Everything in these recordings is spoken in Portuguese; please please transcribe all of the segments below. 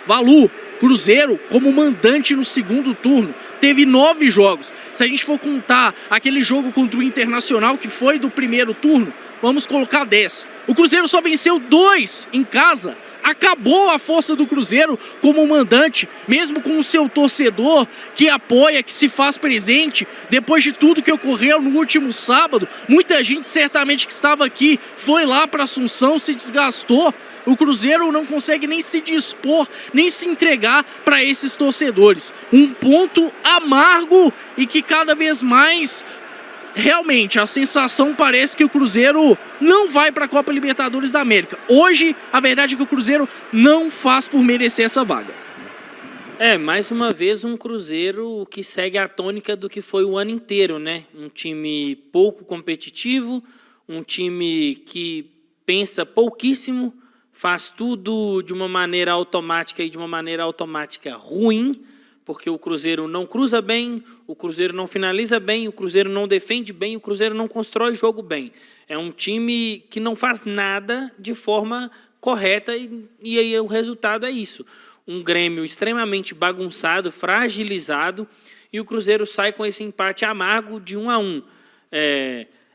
Valu, Cruzeiro, como mandante no segundo turno, teve 9 jogos. Se a gente for contar aquele jogo contra o Internacional, que foi do primeiro turno, vamos colocar 10. O Cruzeiro só venceu 2 em casa. Acabou a força do Cruzeiro como mandante, mesmo com o seu torcedor que apoia, que se faz presente. Depois de tudo que ocorreu no último sábado, muita gente certamente que estava aqui foi lá para Assunção, se desgastou. O Cruzeiro não consegue nem se dispor, nem se entregar para esses torcedores. Um ponto amargo e que cada vez mais... Realmente, a sensação parece que o Cruzeiro não vai para a Copa Libertadores da América. Hoje, a verdade é que o Cruzeiro não faz por merecer essa vaga. Mais uma vez um Cruzeiro que segue a tônica do que foi o ano inteiro, né? Um time pouco competitivo, um time que pensa pouquíssimo, faz tudo de uma maneira automática e de uma maneira automática ruim, porque o Cruzeiro não cruza bem, o Cruzeiro não finaliza bem, o Cruzeiro não defende bem, o Cruzeiro não constrói jogo bem. É um time que não faz nada de forma correta e aí o resultado é isso. Um Grêmio extremamente bagunçado, fragilizado, e o Cruzeiro sai com esse empate amargo de 1-1.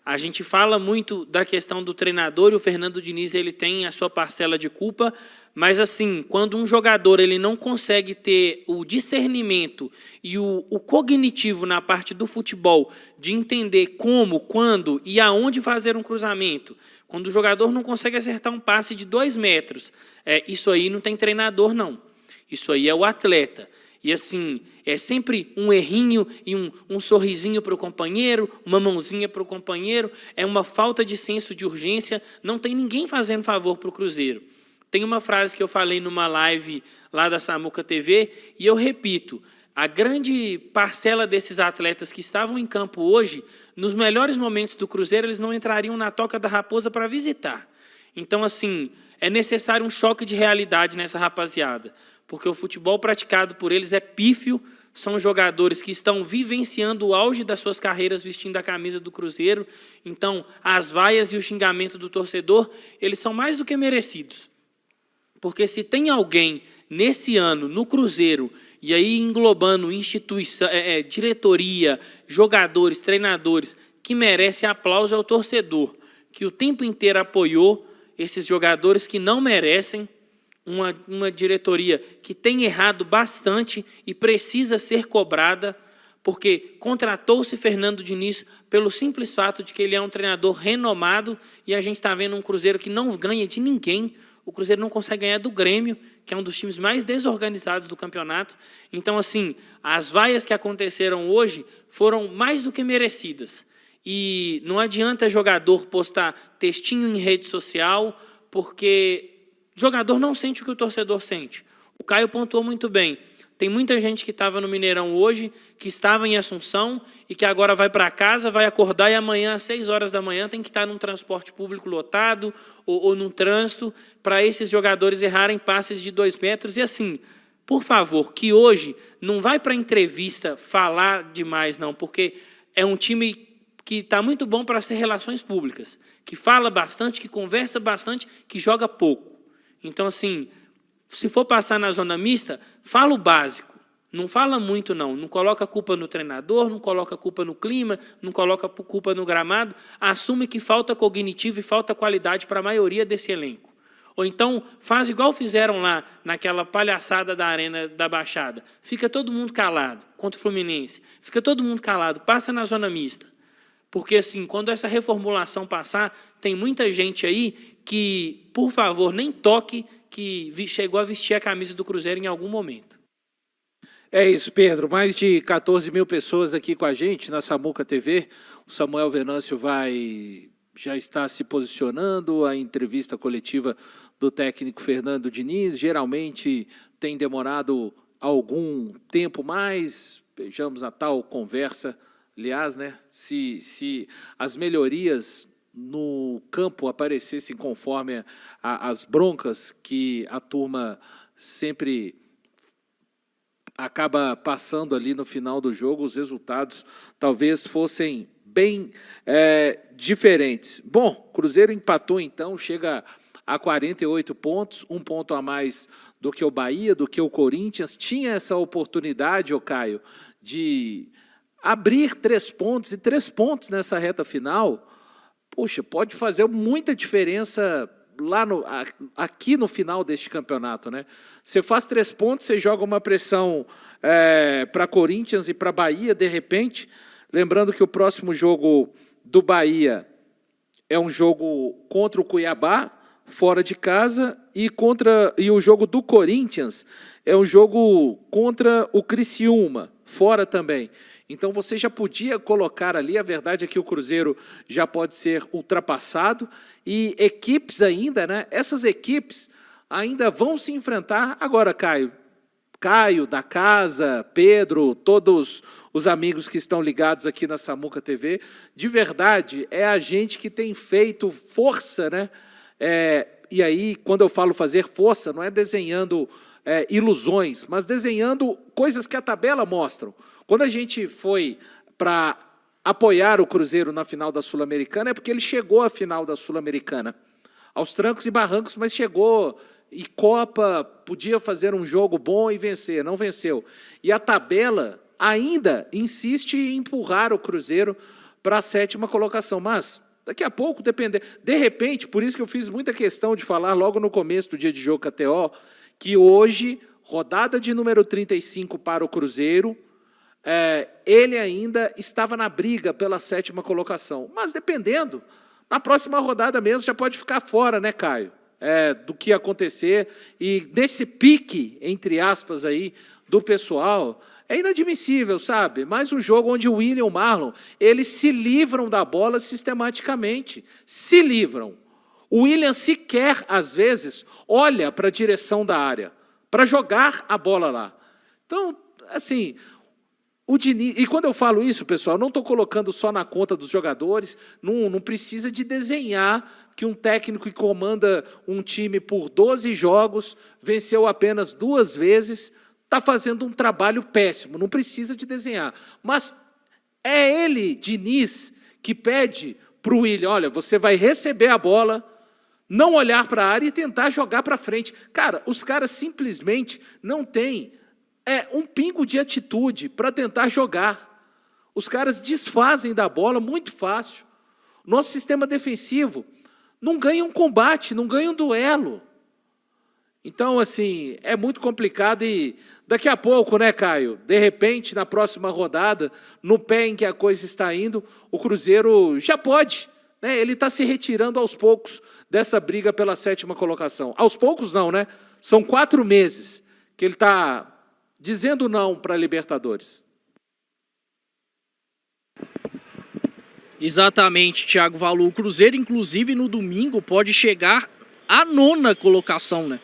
A gente fala muito da questão do treinador, e o Fernando Diniz ele tem a sua parcela de culpa, mas assim, quando um jogador ele não consegue ter o discernimento e o cognitivo na parte do futebol de entender como, quando e aonde fazer um cruzamento, quando o jogador não consegue acertar um passe de 2 metros, isso aí não tem treinador não, isso aí é o atleta. E assim, é sempre um errinho e um sorrisinho para o companheiro, uma mãozinha para o companheiro, é uma falta de senso de urgência, não tem ninguém fazendo favor para o Cruzeiro. Tem uma frase que eu falei numa live lá da Samuca TV, e eu repito, a grande parcela desses atletas que estavam em campo hoje, nos melhores momentos do Cruzeiro, eles não entrariam na Toca da Raposa para visitar. Então, assim, é necessário um choque de realidade nessa rapaziada, porque o futebol praticado por eles é pífio, são jogadores que estão vivenciando o auge das suas carreiras vestindo a camisa do Cruzeiro, então as vaias e o xingamento do torcedor, eles são mais do que merecidos. Porque se tem alguém nesse ano, no Cruzeiro, e aí englobando instituição, diretoria, jogadores, treinadores, que merece aplauso ao torcedor, que o tempo inteiro apoiou esses jogadores que não merecem, uma diretoria que tem errado bastante e precisa ser cobrada, porque contratou-se Fernando Diniz pelo simples fato de que ele é um treinador renomado e a gente está vendo um Cruzeiro que não ganha de ninguém. O Cruzeiro não consegue ganhar do Grêmio, que é um dos times mais desorganizados do campeonato. Então, assim, as vaias que aconteceram hoje foram mais do que merecidas. E não adianta jogador postar textinho em rede social, porque jogador não sente o que o torcedor sente. O Caio pontuou muito bem. Tem muita gente que estava no Mineirão hoje, que estava em Assunção e que agora vai para casa, vai acordar e amanhã às 6 horas da manhã tem que estar num transporte público lotado ou num trânsito para esses jogadores errarem passes de 2 metros. E assim, por favor, que hoje não vai para entrevista falar demais não, porque é um time que está muito bom para ser relações públicas, que fala bastante, que conversa bastante, que joga pouco. Então, assim, se for passar na zona mista, fala o básico. Não fala muito, não. Não coloca a culpa no treinador, não coloca a culpa no clima, não coloca a culpa no gramado. Assume que falta cognitivo e falta qualidade para a maioria desse elenco. Ou então, faz igual fizeram lá, naquela palhaçada da Arena da Baixada. Fica todo mundo calado, contra o Fluminense. Fica todo mundo calado, passa na zona mista. Porque, assim, quando essa reformulação passar, tem muita gente aí que, por favor, nem toque, que chegou a vestir a camisa do Cruzeiro em algum momento. É isso, Pedro. Mais de 14 mil pessoas aqui com a gente na Samuca TV. O Samuel Venâncio já está se posicionando. A entrevista coletiva do técnico Fernando Diniz geralmente tem demorado algum tempo mais. Vejamos a tal conversa. Aliás, né, se as melhorias no campo aparecessem conforme as broncas que a turma sempre acaba passando ali no final do jogo, os resultados talvez fossem bem diferentes. Bom, Cruzeiro empatou então, chega a 48 pontos, 1 ponto a mais do que o Bahia, do que o Corinthians, tinha essa oportunidade, ô Caio, de abrir 3 pontos, e 3 pontos nessa reta final, puxa, pode fazer muita diferença lá aqui no final deste campeonato, né? Você faz 3 pontos, você joga uma pressão para Corinthians e para Bahia, de repente, lembrando que o próximo jogo do Bahia é um jogo contra o Cuiabá, fora de casa, e o jogo do Corinthians é um jogo contra o Criciúma, fora também. Então você já podia colocar ali, a verdade é que o Cruzeiro já pode ser ultrapassado, e equipes ainda, né? Essas equipes ainda vão se enfrentar. Agora, Caio da casa, Pedro, todos os amigos que estão ligados aqui na Samuca TV, de verdade, é a gente que tem feito força, né? E aí, quando eu falo fazer força, não é desenhando ilusões, mas desenhando coisas que a tabela mostram. Quando a gente foi para apoiar o Cruzeiro na final da Sul-Americana, é porque ele chegou à final da Sul-Americana, aos trancos e barrancos, mas chegou, e Copa, podia fazer um jogo bom e vencer, não venceu. E a tabela ainda insiste em empurrar o Cruzeiro para a 7ª colocação, mas daqui a pouco, de repente, por isso que eu fiz muita questão de falar logo no começo do dia de jogo KTO, que hoje, rodada de número 35 para o Cruzeiro, ele ainda estava na briga pela 7ª colocação. Mas dependendo, na próxima rodada mesmo já pode ficar fora, né, Caio? Do que acontecer. E nesse pique, entre aspas, aí, do pessoal, é inadmissível, sabe? Mais um jogo onde o Willian e o Marlon, eles se livram da bola sistematicamente. Se livram. O Willian sequer, às vezes, olha para a direção da área, para jogar a bola lá. Então, assim, o Diniz, e quando eu falo isso, pessoal, não estou colocando só na conta dos jogadores, não precisa de desenhar que um técnico que comanda um time por 12 jogos, venceu apenas 2 vezes, está fazendo um trabalho péssimo, não precisa de desenhar. Mas é ele, Diniz, que pede para o Willian, olha, você vai receber a bola, não olhar para a área e tentar jogar para frente. Cara, os caras simplesmente não têm um pingo de atitude para tentar jogar. Os caras desfazem da bola muito fácil. Nosso sistema defensivo não ganha um combate, não ganha um duelo. Então, assim, é muito complicado e daqui a pouco, né, Caio? De repente, na próxima rodada, no pé em que a coisa está indo, o Cruzeiro já pode, né? Ele está se retirando aos poucos dessa briga pela 7ª colocação. Aos poucos não, né? São 4 meses que ele está dizendo não para a Libertadores. Exatamente, Thiago Valu. O Cruzeiro, inclusive, no domingo, pode chegar à 9ª colocação, né?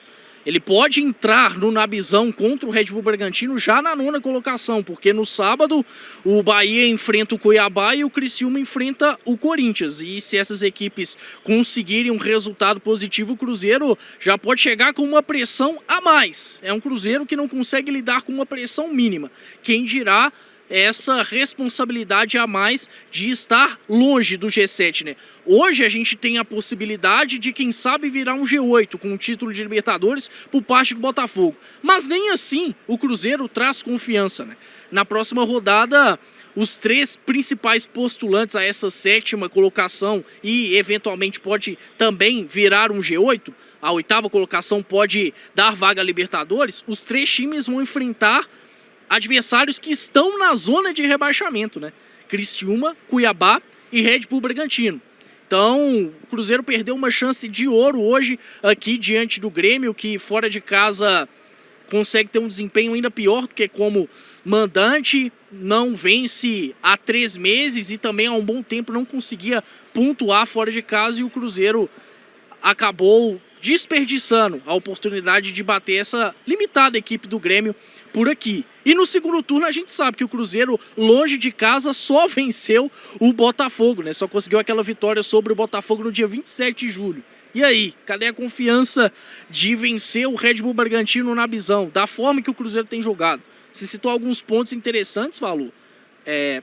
Ele pode entrar no Nabizão contra o Red Bull Bragantino já na 9ª colocação, porque no sábado o Bahia enfrenta o Cuiabá e o Criciúma enfrenta o Corinthians. E se essas equipes conseguirem um resultado positivo, o Cruzeiro já pode chegar com uma pressão a mais. É um Cruzeiro que não consegue lidar com uma pressão mínima. Quem dirá essa responsabilidade a mais de estar longe do G7, né? Hoje a gente tem a possibilidade de, quem sabe, virar um G8 com o título de Libertadores por parte do Botafogo. Mas nem assim o Cruzeiro traz confiança, né? Na próxima rodada, os 3 principais postulantes a essa 7ª colocação e eventualmente pode também virar um G8, a 8ª colocação pode dar vaga a Libertadores, os 3 times vão enfrentar adversários que estão na zona de rebaixamento, né? Criciúma, Cuiabá e Red Bull Bragantino. Então, o Cruzeiro perdeu uma chance de ouro hoje aqui diante do Grêmio, que fora de casa consegue ter um desempenho ainda pior do que como mandante, não vence há 3 meses e também há um bom tempo não conseguia pontuar fora de casa, e o Cruzeiro acabou desperdiçando a oportunidade de bater essa limitada equipe do Grêmio por aqui. E no segundo turno a gente sabe que o Cruzeiro, longe de casa, só venceu o Botafogo, né? Só conseguiu aquela vitória sobre o Botafogo no dia 27 de julho. E aí, cadê a confiança de vencer o Red Bull Bragantino na Nabizão, da forma que o Cruzeiro tem jogado? Você citou alguns pontos interessantes, Valu. É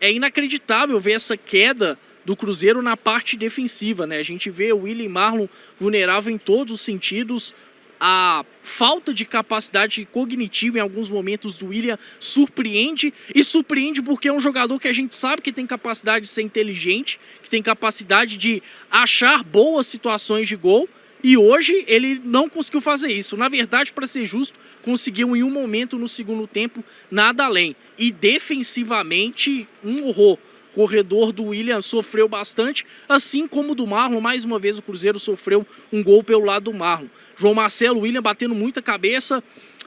inacreditável ver essa queda do Cruzeiro na parte defensiva, né? A gente vê o Willian e Marlon vulnerável em todos os sentidos. a falta de capacidade cognitiva em alguns momentos do William surpreende, e surpreende porque é um jogador que a gente sabe que tem capacidade de ser inteligente, que tem capacidade de achar boas situações de gol, e hoje ele não conseguiu fazer isso. Na verdade, para ser justo, conseguiu em um momento no segundo tempo, nada além. E defensivamente, um horror. O corredor do William sofreu bastante, assim como o do Marlon. Mais uma vez o Cruzeiro sofreu um gol pelo lado do Marlon. João Marcelo, William batendo muita cabeça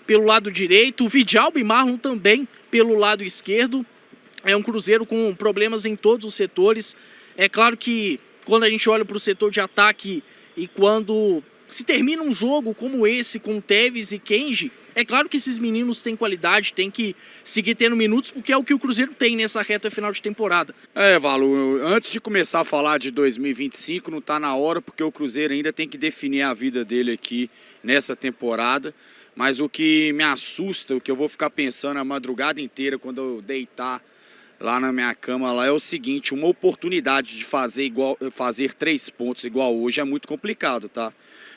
pelo lado direito. O Vidalba e Marlon também pelo lado esquerdo. É um Cruzeiro com problemas em todos os setores. É claro que quando a gente olha para o setor de ataque e quando se termina um jogo como esse com Tevez e Kenji, é claro que esses meninos têm qualidade, tem que seguir tendo minutos, porque é o que o Cruzeiro tem nessa reta final de temporada. Valu, antes de começar a falar de 2025, não está na hora, porque o Cruzeiro ainda tem que definir a vida dele aqui nessa temporada. Mas o que me assusta, o que eu vou ficar pensando a madrugada inteira quando eu deitar lá na minha cama lá, é o seguinte: uma oportunidade de fazer 3 pontos igual hoje é muito complicado, tá?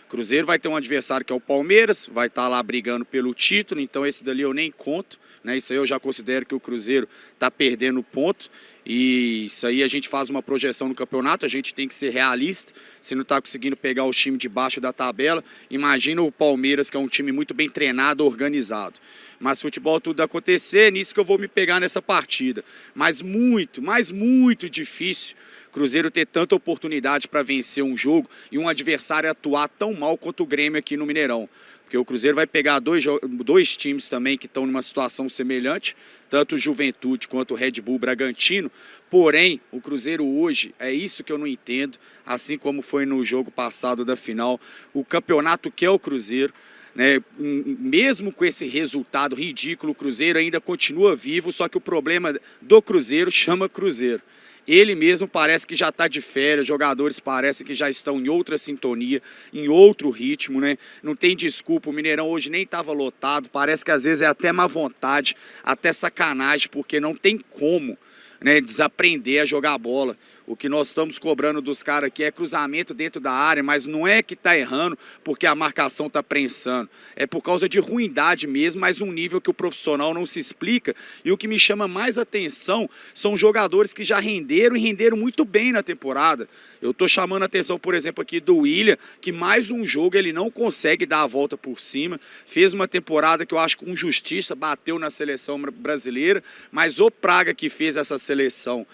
Cruzeiro vai ter um adversário que é o Palmeiras, vai estar lá brigando pelo título, então esse dali eu nem conto, né? Isso aí eu já considero que o Cruzeiro está perdendo ponto, e isso aí a gente faz uma projeção no campeonato, a gente tem que ser realista. Se não está conseguindo pegar o time de baixo da tabela, imagina o Palmeiras, que é um time muito bem treinado, organizado. Mas futebol tudo acontecer, nisso que eu vou me pegar nessa partida. Mas muito difícil Cruzeiro ter tanta oportunidade para vencer um jogo e um adversário atuar tão mal quanto o Grêmio aqui no Mineirão. Porque o Cruzeiro vai pegar dois times também que estão numa situação semelhante, tanto o Juventude quanto o Red Bull Bragantino. Porém, o Cruzeiro hoje, é isso que eu não entendo, assim como foi no jogo passado da final, o campeonato que é o Cruzeiro, né? Mesmo com esse resultado ridículo, o Cruzeiro ainda continua vivo, só que o problema do Cruzeiro chama Cruzeiro. Ele mesmo parece que já está de férias, os jogadores parecem que já estão em outra sintonia, em outro ritmo, né? Não tem desculpa, o Mineirão hoje nem estava lotado, parece que às vezes é até má vontade, até sacanagem, porque não tem como, né, desaprender a jogar bola. O que nós estamos cobrando dos caras aqui é cruzamento dentro da área, mas não é que está errando porque a marcação está prensando. É por causa de ruindade mesmo, mas um nível que o profissional não se explica. E o que me chama mais atenção são jogadores que já renderam e renderam muito bem na temporada. Eu estou chamando a atenção, por exemplo, aqui do William, que mais um jogo ele não consegue dar a volta por cima. Fez uma temporada que eu acho que com justiça bateu na seleção brasileira, mas o Praga que fez essa seleção.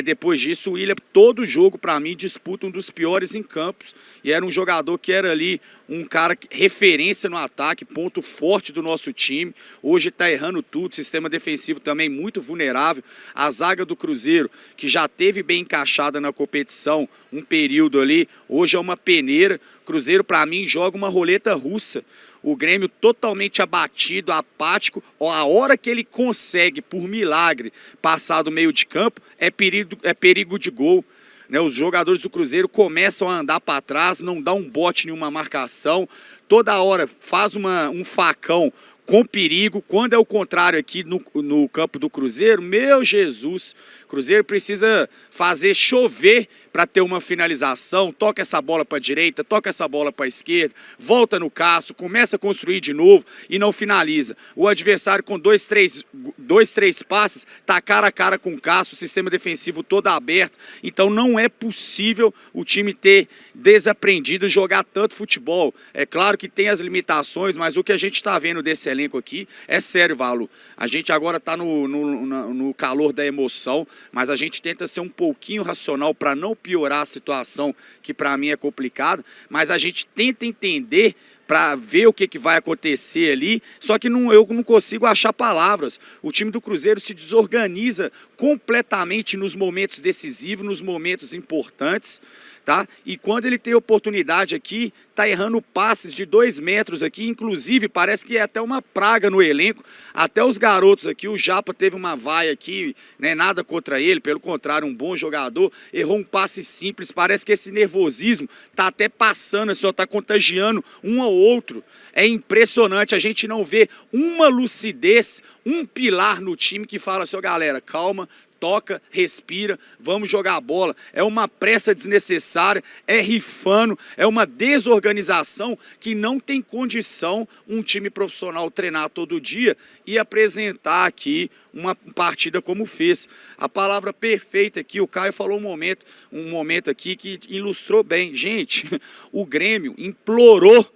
Depois disso, o William, todo jogo, para mim, disputa um dos piores em campos. E era um jogador que era ali um cara referência no ataque, ponto forte do nosso time. Hoje está errando tudo, sistema defensivo também muito vulnerável. A zaga do Cruzeiro, que já teve bem encaixada na competição um período ali, hoje é uma peneira. Cruzeiro, para mim, joga uma roleta russa. O Grêmio totalmente abatido, apático. A hora que ele consegue, por milagre, passar do meio de campo, é perigo de gol. Os jogadores do Cruzeiro começam a andar para trás, não dá um bote em uma marcação. Toda hora faz um facão com perigo. Quando é o contrário aqui no campo do Cruzeiro, meu Jesus, o Cruzeiro precisa fazer chover para ter uma finalização. Toca essa bola para a direita, toca essa bola para a esquerda, volta no Cássio, começa a construir de novo e não finaliza. O adversário com dois, três passes está cara a cara com o Cássio, o sistema defensivo todo aberto. Então não é possível o time ter desaprendido jogar tanto futebol. É claro que tem as limitações, mas o que a gente está vendo desse elenco aqui é sério, Valu. A gente agora está no calor da emoção, mas a gente tenta ser um pouquinho racional para não piorar a situação, que para mim é complicada, mas a gente tenta entender para ver o que vai acontecer ali, só que eu não consigo achar palavras. O time do Cruzeiro se desorganiza completamente nos momentos decisivos, nos momentos importantes, tá? E quando ele tem oportunidade aqui, tá errando passes de 2 metros aqui, inclusive parece que é até uma praga no elenco, até os garotos aqui, o Japa teve uma vaia aqui, né, nada contra ele, pelo contrário, um bom jogador, errou um passe simples, parece que esse nervosismo tá até passando, só tá contagiando um ao outro. É impressionante, a gente não vê uma lucidez, um pilar no time que fala assim, galera, calma, toca, respira, vamos jogar a bola. É uma pressa desnecessária, é rifando, é uma desorganização que não tem condição um time profissional treinar todo dia e apresentar aqui uma partida como fez. A palavra perfeita aqui, o Caio falou um momento aqui que ilustrou bem. Gente, o Grêmio implorou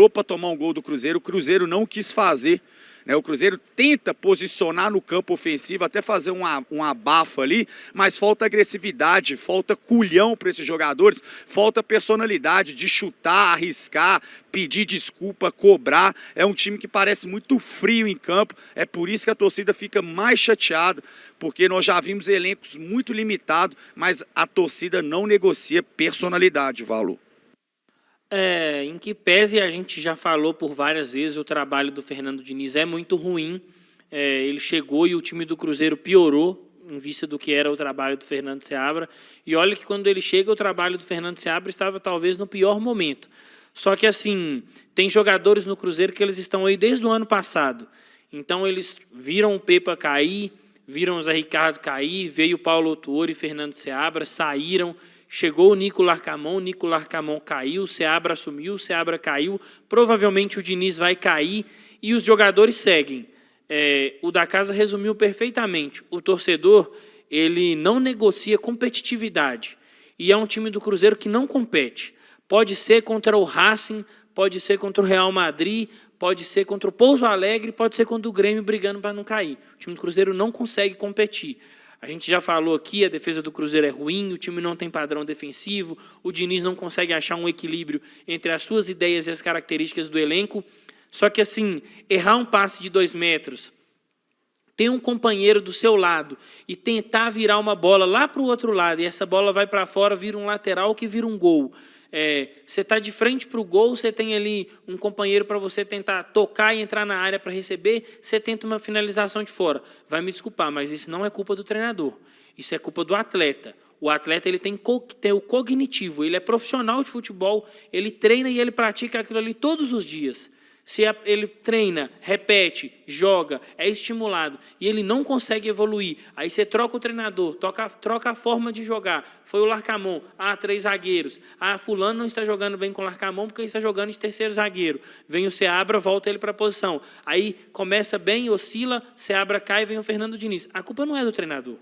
para tomar um gol do Cruzeiro, o Cruzeiro não quis fazer. O Cruzeiro tenta posicionar no campo ofensivo, até fazer um abafo ali, mas falta agressividade, falta culhão para esses jogadores, falta personalidade de chutar, arriscar, pedir desculpa, cobrar. É um time que parece muito frio em campo, é por isso que a torcida fica mais chateada, porque nós já vimos elencos muito limitados, mas a torcida não negocia personalidade, valor. Em que pese a gente já falou por várias vezes, o trabalho do Fernando Diniz é muito ruim. Ele chegou e o time do Cruzeiro piorou em vista do que era o trabalho do Fernando Seabra. E olha que quando ele chega, o trabalho do Fernando Seabra estava talvez no pior momento. Só que assim, tem jogadores no Cruzeiro que eles estão aí desde o ano passado. Então eles viram o Pepa cair, viram o Zé Ricardo cair, veio o Paulo Autuori e Fernando Seabra, saíram. Chegou o Nico Larcamon caiu, o Seabra assumiu, o Seabra caiu, provavelmente o Diniz vai cair e os jogadores seguem. O da casa resumiu perfeitamente. O torcedor, ele não negocia competitividade e é um time do Cruzeiro que não compete. Pode ser contra o Racing, pode ser contra o Real Madrid, pode ser contra o Pouso Alegre, pode ser contra o Grêmio brigando para não cair. O time do Cruzeiro não consegue competir. A gente já falou aqui, a defesa do Cruzeiro é ruim, o time não tem padrão defensivo, o Diniz não consegue achar um equilíbrio entre as suas ideias e as características do elenco. Só que, assim, errar um passe de 2 metros, ter um companheiro do seu lado e tentar virar uma bola lá para o outro lado, e essa bola vai para fora, vira um lateral que vira um gol. Você está de frente para o gol, você tem ali um companheiro para você tentar tocar e entrar na área para receber, você tenta uma finalização de fora. Vai me desculpar, mas isso não é culpa do treinador, isso é culpa do atleta. O atleta ele tem o cognitivo, ele é profissional de futebol, ele treina e ele pratica aquilo ali todos os dias. Se ele treina, repete, joga, é estimulado e ele não consegue evoluir, aí você troca o treinador, troca a forma de jogar. Foi o Larcamon, 3 zagueiros. Fulano não está jogando bem com o Larcamon porque ele está jogando de terceiro zagueiro. Vem o Seabra, volta ele para a posição. Aí começa bem, oscila, Seabra cai, vem o Fernando Diniz. A culpa não é do treinador.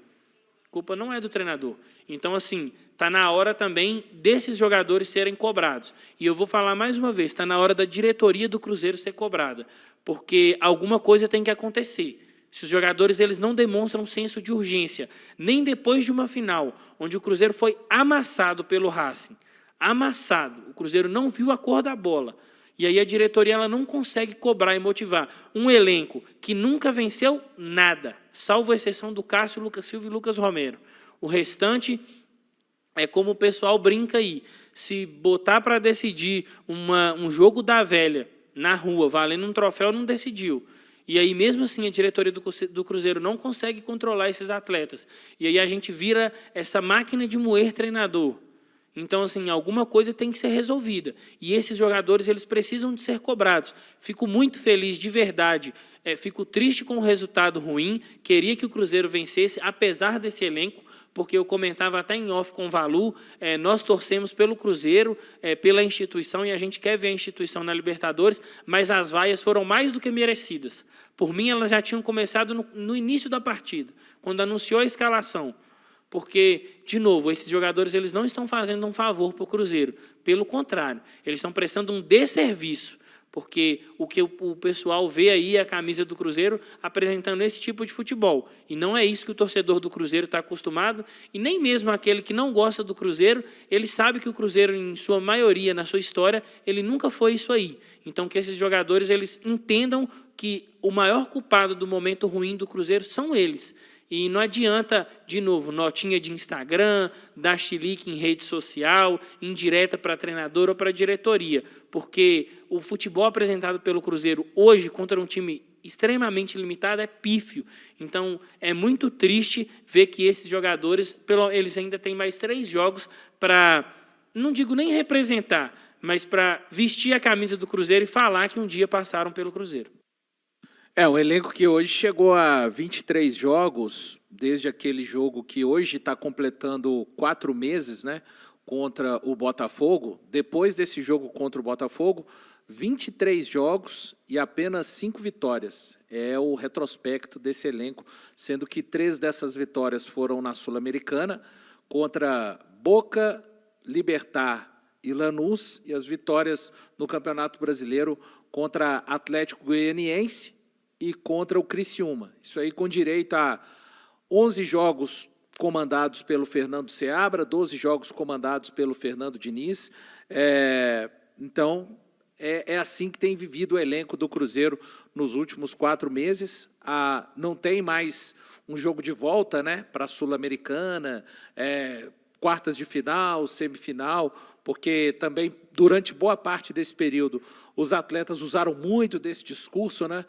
A culpa não é do treinador. Então, assim, está na hora também desses jogadores serem cobrados. E eu vou falar mais uma vez, está na hora da diretoria do Cruzeiro ser cobrada, porque alguma coisa tem que acontecer. Se os jogadores eles não demonstram senso de urgência, nem depois de uma final, onde o Cruzeiro foi amassado pelo Racing, amassado, o Cruzeiro não viu a cor da bola, e aí a diretoria ela não consegue cobrar e motivar um elenco que nunca venceu nada, salvo a exceção do Cássio, Lucas Silva e Lucas Romero. O restante é como o pessoal brinca aí. Se botar para decidir um jogo da velha na rua, valendo um troféu, não decidiu. E aí, mesmo assim, a diretoria do Cruzeiro não consegue controlar esses atletas. E aí a gente vira essa máquina de moer treinador. Então, assim, alguma coisa tem que ser resolvida. E esses jogadores, eles precisam de ser cobrados. Fico muito feliz, de verdade. Fico triste com o resultado ruim. Queria que o Cruzeiro vencesse, apesar desse elenco, porque eu comentava até em off com o Valu, nós torcemos pelo Cruzeiro, pela instituição, e a gente quer ver a instituição na Libertadores, mas as vaias foram mais do que merecidas. Por mim, elas já tinham começado no início da partida, quando anunciou a escalação. Porque, de novo, esses jogadores eles não estão fazendo um favor para o Cruzeiro. Pelo contrário, eles estão prestando um desserviço. Porque o que o pessoal vê aí é a camisa do Cruzeiro apresentando esse tipo de futebol. E não é isso que o torcedor do Cruzeiro está acostumado. E nem mesmo aquele que não gosta do Cruzeiro, ele sabe que o Cruzeiro, em sua maioria, na sua história, ele nunca foi isso aí. Então, que esses jogadores eles entendam que o maior culpado do momento ruim do Cruzeiro são eles. E não adianta, de novo, notinha de Instagram, dar chilique em rede social, indireta para treinador ou para diretoria, porque o futebol apresentado pelo Cruzeiro hoje contra um time extremamente limitado é pífio. Então, é muito triste ver que esses jogadores, eles ainda têm mais 3 jogos para, não digo nem representar, mas para vestir a camisa do Cruzeiro e falar que um dia passaram pelo Cruzeiro. É, um elenco que hoje chegou a 23 jogos, desde aquele jogo que hoje está completando 4 meses, né, contra o Botafogo. Depois desse jogo contra o Botafogo, 23 jogos e apenas 5 vitórias. É o retrospecto desse elenco, sendo que 3 dessas vitórias foram na Sul-Americana, contra Boca, Libertad e Lanús, e as vitórias no Campeonato Brasileiro contra Atlético Goianiense e contra o Criciúma. Isso aí com direito a 11 jogos comandados pelo Fernando Seabra, 12 jogos comandados pelo Fernando Diniz. Então, é assim que tem vivido o elenco do Cruzeiro nos últimos 4 meses. Não tem mais um jogo de volta, né, para a Sul-Americana, quartas de final, semifinal, porque também, durante boa parte desse período, os atletas usaram muito desse discurso, né?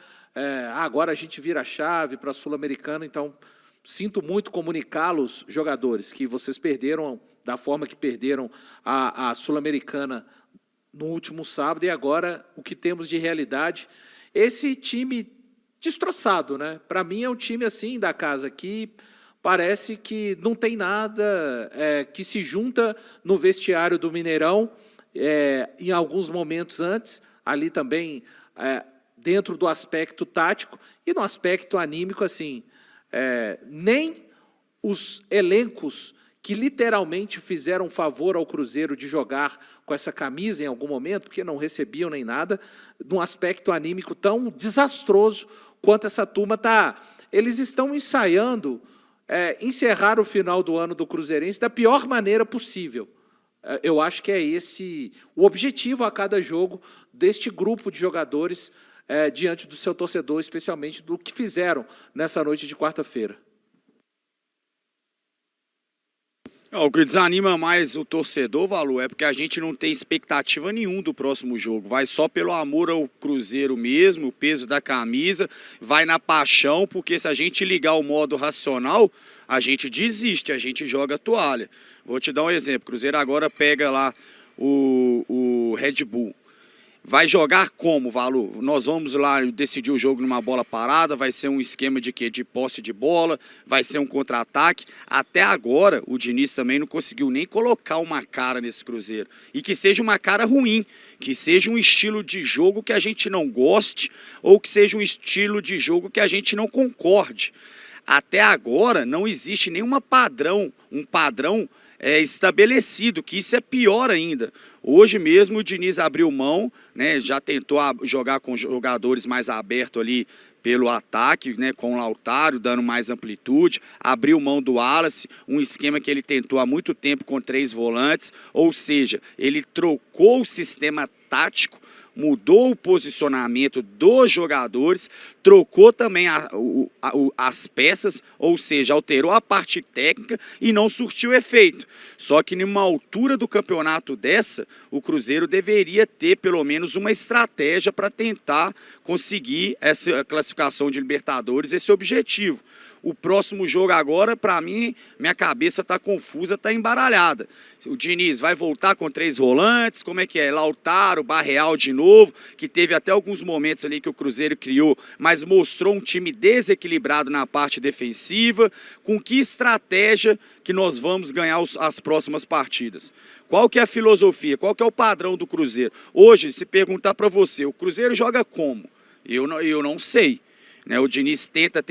Agora a gente vira a chave para a Sul-Americana, então sinto muito comunicá-los, jogadores, que vocês perderam da forma que perderam a Sul-Americana no último sábado, e agora o que temos de realidade, esse time destroçado, né? Para mim é um time assim da casa que parece que não tem nada, que se junta no vestiário do Mineirão, em alguns momentos antes, ali também dentro do aspecto tático e no aspecto anímico, assim, nem os elencos que literalmente fizeram favor ao Cruzeiro de jogar com essa camisa em algum momento, porque não recebiam nem nada, num aspecto anímico tão desastroso quanto essa turma está. Eles estão ensaiando encerrar o final do ano do Cruzeirense da pior maneira possível. Eu acho que é esse o objetivo a cada jogo deste grupo de jogadores diante do seu torcedor, especialmente do que fizeram nessa noite de quarta-feira. O que desanima mais o torcedor, Valu, é porque a gente não tem expectativa nenhuma do próximo jogo. Vai só pelo amor ao Cruzeiro mesmo, o peso da camisa, vai na paixão, porque se a gente ligar o modo racional, a gente desiste, a gente joga a toalha. Vou te dar um exemplo. O Cruzeiro agora pega lá o Red Bull. Vai jogar como, Valu? Nós vamos lá decidir o jogo numa bola parada, vai ser um esquema de quê? De posse de bola, vai ser um contra-ataque. Até agora, o Diniz também não conseguiu nem colocar uma cara nesse Cruzeiro. E que seja uma cara ruim, que seja um estilo de jogo que a gente não goste, ou que seja um estilo de jogo que a gente não concorde. Até agora, não existe nenhum padrão, estabelecido, que isso é pior ainda. Hoje mesmo o Diniz abriu mão, né, já tentou jogar com jogadores mais abertos ali pelo ataque, né, com o Lautaro, dando mais amplitude, abriu mão do Wallace, um esquema que ele tentou há muito tempo com 3 volantes, ou seja, ele trocou o sistema tático, mudou o posicionamento dos jogadores, trocou também as peças, ou seja, alterou a parte técnica e não surtiu efeito. Só que numa altura do campeonato dessa, o Cruzeiro deveria ter pelo menos uma estratégia para tentar conseguir essa classificação de Libertadores, esse objetivo. O próximo jogo agora, para mim, minha cabeça está confusa, está embaralhada. O Diniz vai voltar com 3 volantes, como é que é? Lautaro, Barreal de novo, que teve até alguns momentos ali que o Cruzeiro criou, mas mostrou um time desequilibrado na parte defensiva. Com que estratégia que nós vamos ganhar as próximas partidas? Qual que é a filosofia? Qual que é o padrão do Cruzeiro? Hoje, se perguntar para você, o Cruzeiro joga como? Eu não sei. O Diniz tenta,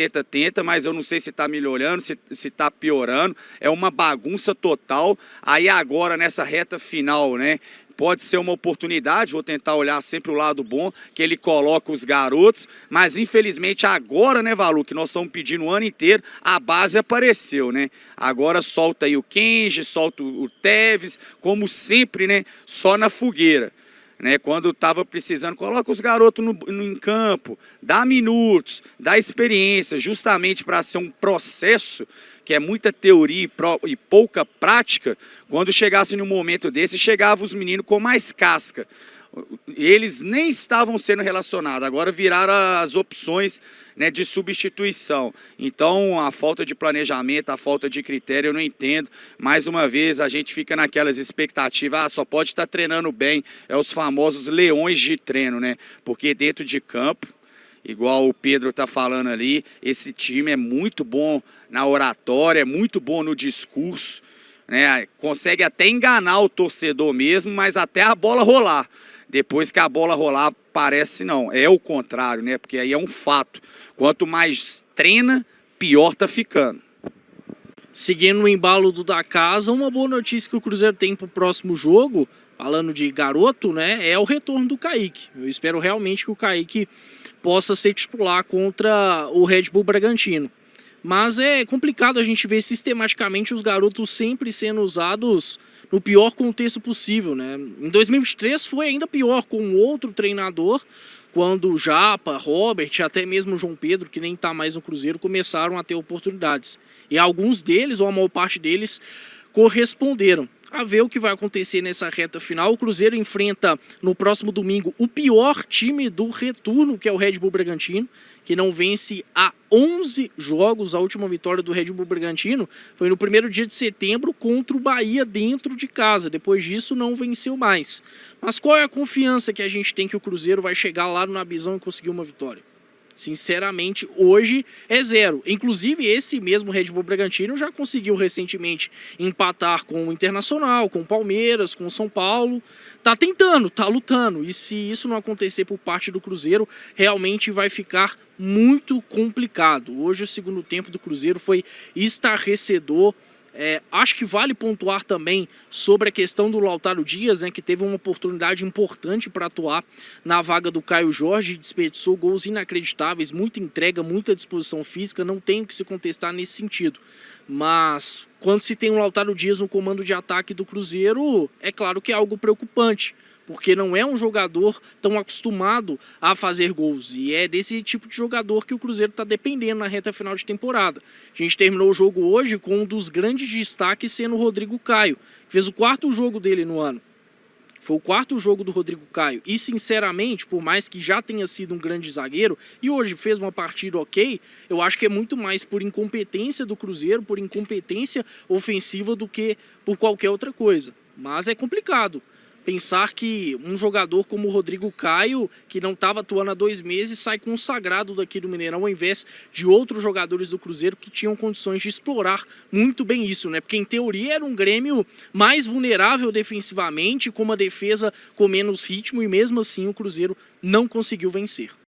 mas eu não sei se está melhorando, se está piorando. É uma bagunça total. Aí agora, nessa reta final, né, pode ser uma oportunidade, vou tentar olhar sempre o lado bom, que ele coloca os garotos, mas infelizmente agora, né, Valu, que nós estamos pedindo o ano inteiro, a base apareceu, né? Agora solta aí o Kenji, solta o Teves, como sempre, né, só na fogueira. Né, quando estava precisando, coloca os garotos em campo, dá minutos, dá experiência, justamente para ser um processo que é muita teoria e pouca prática. Quando chegasse num momento desse, chegavam os meninos com mais casca. Eles nem estavam sendo relacionados, agora viraram as opções, né, de substituição. Então, a falta de planejamento, a falta de critério, eu não entendo. Mais uma vez, a gente fica naquelas expectativas, só pode estar treinando bem, os famosos leões de treino, né? Porque dentro de campo, igual o Pedro está falando ali, esse time é muito bom na oratória, é muito bom no discurso, né? Consegue até enganar o torcedor mesmo, mas até a bola rolar. Depois que a bola rolar, parece não. É o contrário, né? Porque aí é um fato. Quanto mais treina, pior tá ficando. Seguindo o embalo do da casa, uma boa notícia que o Cruzeiro tem para o próximo jogo, falando de garoto, né, é o retorno do Kaique. Eu espero realmente que o Kaique possa ser titular contra o Red Bull Bragantino. Mas é complicado a gente ver sistematicamente os garotos sempre sendo usados no pior contexto possível, né? Em 2023 foi ainda pior com outro treinador, quando o Japa, Robert, até mesmo o João Pedro, que nem está mais no Cruzeiro, começaram a ter oportunidades. E alguns deles, ou a maior parte deles, corresponderam. A ver o que vai acontecer nessa reta final. O Cruzeiro enfrenta no próximo domingo o pior time do retorno, que é o Red Bull Bragantino, que não vence há 11 jogos. A última vitória do Red Bull Bragantino foi no primeiro dia de setembro contra o Bahia dentro de casa. Depois disso não venceu mais. Mas qual é a confiança que a gente tem que o Cruzeiro vai chegar lá no Nabizão e conseguir uma vitória? Sinceramente, hoje é zero. Inclusive, esse mesmo Red Bull Bragantino já conseguiu recentemente empatar com o Internacional, com o Palmeiras, com o São Paulo. Tá tentando, tá lutando. E se isso não acontecer por parte do Cruzeiro, realmente vai ficar muito complicado. Hoje o segundo tempo do Cruzeiro foi estarrecedor. Acho que vale pontuar também sobre a questão do Lautaro Dias, né, que teve uma oportunidade importante para atuar na vaga do Caio Jorge, desperdiçou gols inacreditáveis, muita entrega, muita disposição física, não tem o que se contestar nesse sentido. Mas quando se tem um Lautaro Dias no comando de ataque do Cruzeiro, é claro que é algo preocupante, porque não é um jogador tão acostumado a fazer gols. E é desse tipo de jogador que o Cruzeiro está dependendo na reta final de temporada. A gente terminou o jogo hoje com um dos grandes destaques sendo o Rodrigo Caio, que fez o 4º jogo dele no ano. Foi o 4º jogo do Rodrigo Caio. E, sinceramente, por mais que já tenha sido um grande zagueiro, e hoje fez uma partida ok, eu acho que é muito mais por incompetência do Cruzeiro, por incompetência ofensiva, do que por qualquer outra coisa. Mas é complicado pensar que um jogador como o Rodrigo Caio, que não estava atuando há 2 meses, sai consagrado daqui do Mineirão, ao invés de outros jogadores do Cruzeiro que tinham condições de explorar muito bem isso, né? Porque em teoria era um Grêmio mais vulnerável defensivamente, com uma defesa com menos ritmo, e mesmo assim o Cruzeiro não conseguiu vencer.